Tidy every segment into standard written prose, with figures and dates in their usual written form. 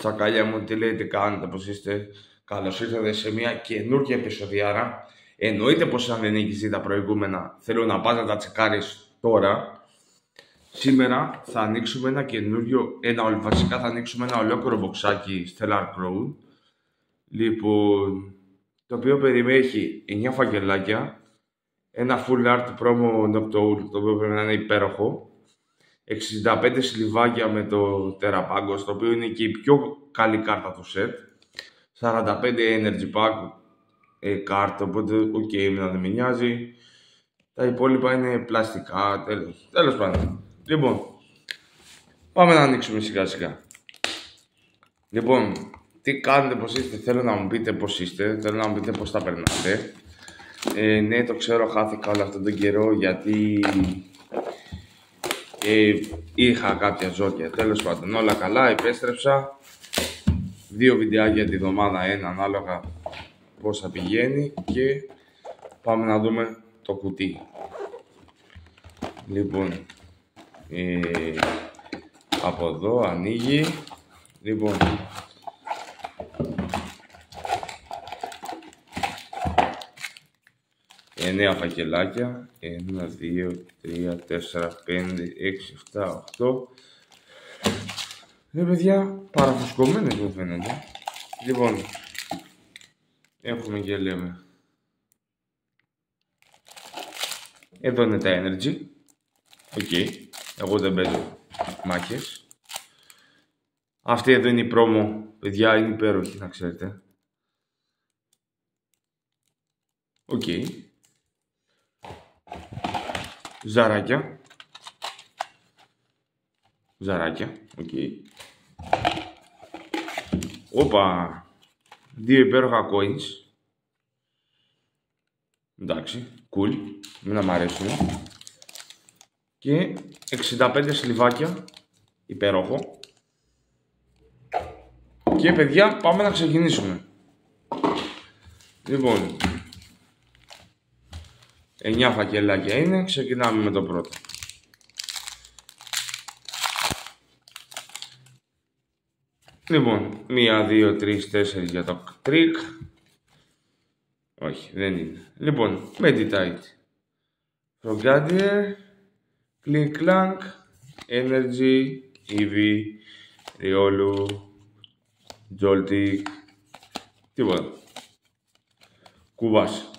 Τσακαλιά μου, τι λέτε, κάνετε, πώς είστε? Καλώς ήρθατε σε μια καινούργια επεισοδιάρα. Εννοείται πως αν δεν έχεις δει τα προηγούμενα, θέλω να πας να τα τσεκάρεις τώρα. Σήμερα θα ανοίξουμε βασικά θα ανοίξουμε ένα ολόκληρο μποξάκι Stellar Crown. Λοιπόν, το οποίο περιέχει 9 φακελάκια, ένα full art promo Noctowl, το οποίο πρέπει να είναι υπέροχο, 65 σλιβάκια με το Terrapagos, το οποίο είναι και η πιο καλή κάρτα του set, 45 energy pack κάρτα, οπότε εμένα δεν με νοιάζει. Τα υπόλοιπα είναι πλαστικά, τέλος πάντων. Λοιπόν, πάμε να ανοίξουμε σιγά σιγά. Λοιπόν, τι κάνετε, πώς είστε, θέλω να μου πείτε πώς είστε, θέλω να μου πείτε πώς τα περνάτε. Ναι, το ξέρω, χάθηκα όλο αυτόν τον καιρό γιατί είχα κάποια ζώκια. Τέλος πάντων, όλα καλά, επέστρεψα. 2 βιντεάκια τη βδομάδα, ένα ανάλογα πώς θα πηγαίνει, και πάμε να δούμε το κουτί. Λοιπόν, από εδώ ανοίγει. Λοιπόν, εννέα φακελάκια. 1, 2, 3, 4, 5, 6, 7, 8. Παιδιά, παραφουσκωμένες μου φαίνονται. Λοιπόν, έχουμε και λέμε. Εδώ είναι τα energy. Εγώ δεν παίζω μάχες. Αυτή εδώ είναι η promo. Παιδιά, είναι υπέροχη, να ξέρετε. Ζαράκια. Όπα. 2 υπέροχα coins. Εντάξει, cool. Μην μ' αρέσουν. Και 65 σλιβάκια. Υπέροχο. Και παιδιά, πάμε να ξεκινήσουμε. Λοιπόν, 9 φακελάκια είναι. Ξεκινάμε με το πρώτο. Λοιπόν, 1, 2, 3, 4 για το trick. Όχι, δεν είναι. Λοιπόν, Meditite, Frogadier, Clink Clank, Energy, Eevee, Riolu, Joltik. Τίποτα. Κουβάς.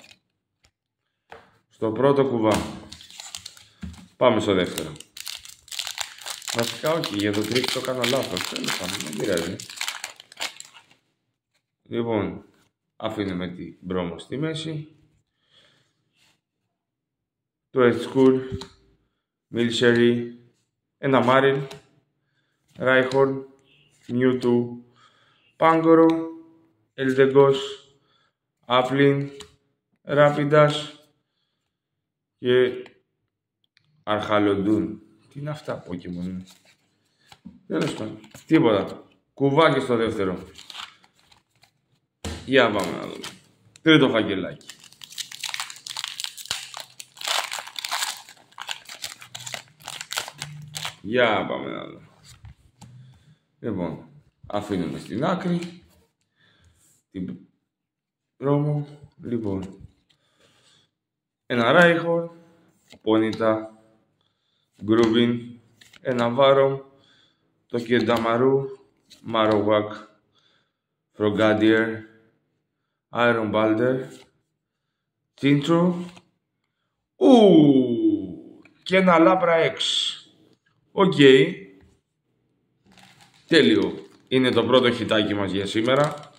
Στο πρώτο κουβά. Πάμε στο δεύτερο. Βασικά όχι, για το trick το έκανα λάθος. Τέλος πάντων, δεν πειράζει. Λοιπόν, αφήνουμε την μπρόμο στη μέση. Το Edge School, Milcery, ένα Maril, Rhyhorn, Mewtwo, Pangoro, Eldegoss, Applin, Rapidash και Archaludon. Τι είναι αυτά Pokemon? Τέλος πάντων, τίποτα. Κουβάκι στο δεύτερο. Για πάμε να δούμε. Τρίτο φακελάκι. Για πάμε να δούμε. Λοιπόν, αφήνουμε στην άκρη την πρόμο. Λοιπόν, ένα Rhyhorn, Ponyta, Groovin, ένα Varom, το Kirdamaru, Marowak, Frogadier, Iron Balder, Tintro, και ένα Labra X. Τέλειο. Είναι το πρώτο χιτάκι μας για σήμερα.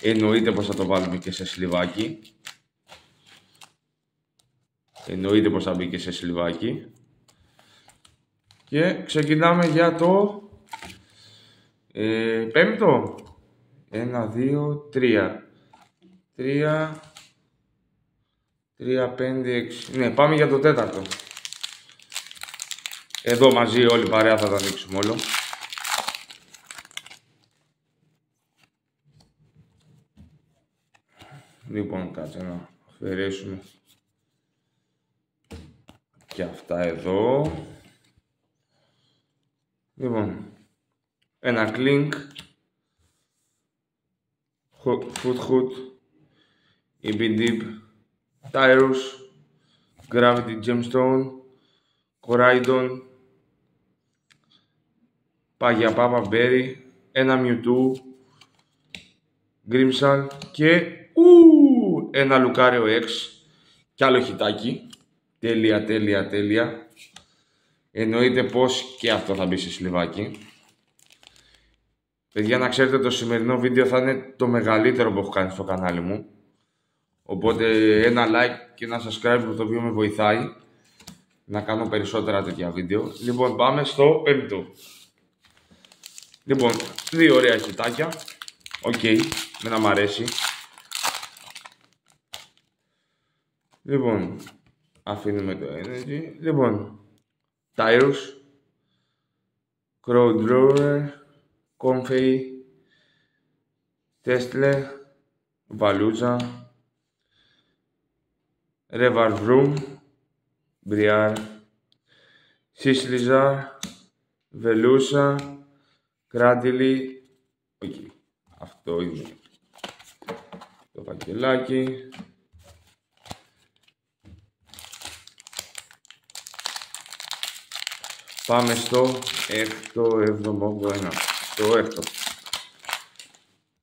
Εννοείται πως θα το βάλουμε και σε σλιβάκι. Θα μπει και σε σλιβάκι. Και ξεκινάμε για το πέμπτο. 1, 2, 3. 3, 5, 6. Ναι, πάμε για το τέταρτο. Εδώ μαζί όλοι παρέα θα τα ανοίξουμε όλο. Λοιπόν, κάτσε να αφαιρέσουμε και αυτά εδώ. Λοιπόν, ένα Clink, Foothood, EB Deep, Tyrus, Gravity Gemstone, Coraidon, Πάγια Πάπα Berry, ένα Mewtwo, Grimsal και ένα Lucario X κι άλλο χιτάκι. Τέλεια. Εννοείται πως και αυτό θα μπει σε σλιβάκι. Παιδιά, να ξέρετε, το σημερινό βίντεο θα είναι το μεγαλύτερο που έχω κάνει στο κανάλι μου. Οπότε ένα like και ένα subscribe που το οποίο με βοηθάει να κάνω περισσότερα τέτοια βίντεο. Λοιπόν, πάμε στο πέμπτο. Λοιπόν, δύο ωραία χιτάκια. Οκ, μένα μ' αρέσει. Λοιπόν, αφήνουμε το energy. Λοιπόν, Tyrus, Crowdrower, Comfey, Tesla, Valuza, Revarvroom, Briar, Sisliza, Velusa, Cradily. Okay. Αυτό είναι το φακελάκι. Πάμε στο 6ο, 7ο, 8ο, στο 6ο.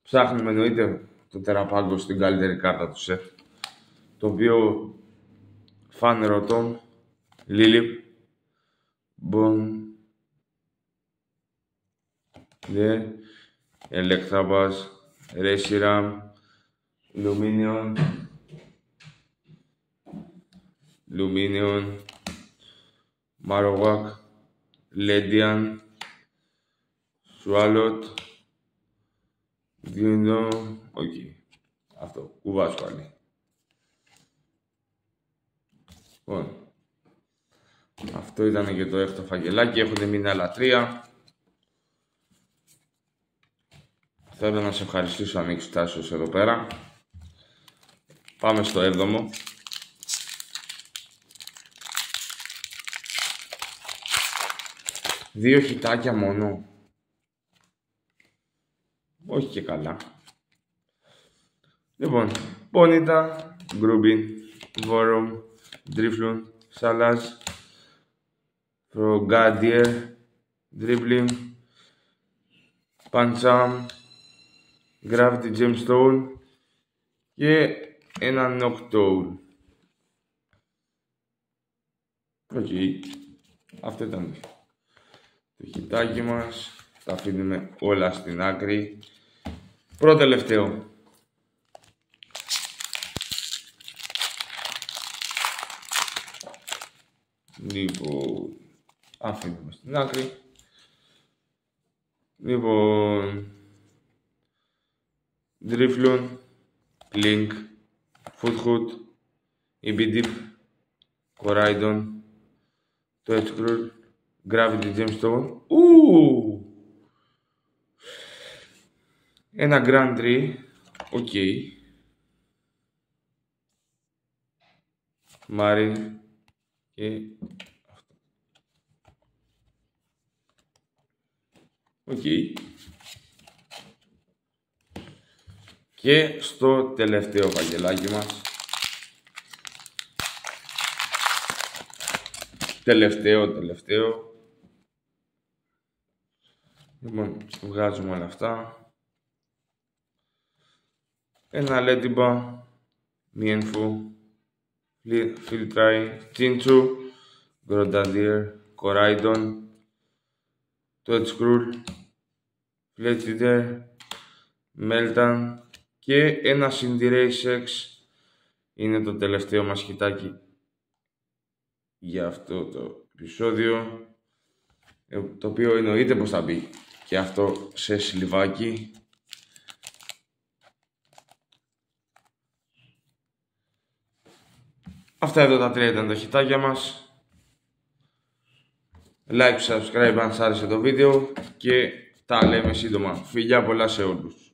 Ψάχνουμε εννοείται το τεραπάγκο στην καλύτερη κάρτα του σετ. Το οποίο Fan Rotom, Lilip, Bon, Electabuzz, Reshiram, Lumineon, Marowak, Ledian, Swalot, Dino, όχι, αυτό, κουβάσκω άλλη. Λοιπόν, αυτό ήταν και το έκτο φαγγελάκι, έχουν μείνει άλλα 3. Θέλω να σε ευχαριστήσω αν έχεις φτάσει εδώ πέρα. Πάμε στο 7ο. Δύο χιτάκια μόνο. Όχι και καλά. Λοιπόν, Ponyta, Groobin, Vorom, Drifloon, Salaz, Frogadier, Dribbling, Pancham, Gravity Gemstone και ένα Noctowl. Οκ. Αυτό ήταν το χιτάκι μας. Τα αφήνουμε όλα στην άκρη. Πρώτο τελευταίο. Λοιπόν, αφήνουμε στην άκρη. Λοιπόν, Drifloon, Link, Foothood, EB Deep, Coraidon, Toedscruel, Gravity Gemstone. Ένα Grand Tree. Οκ. Μάρι. Και αυτό. Οκ. Και στο τελευταίο φαγγελάκι μας. Τελευταίο. Λοιπόν, βγάζουμε όλα αυτά. Ένα Lediba, Mienfoo, Filtry, Chinchou, Grodandier, Coraidon, Toedscruel, Fletchider, Meltan και ένα Cinderace X. Είναι το τελευταίο μας χιτάκι για αυτό το επεισόδιο, το οποίο εννοείται πως θα μπει και αυτό σε σλιβάκι. Αυτά εδώ τα 3 ήταν τα χιτάκια μας. Like, subscribe αν σας άρεσε το βίντεο και τα λέμε σύντομα. Φιλιά πολλά σε όλους.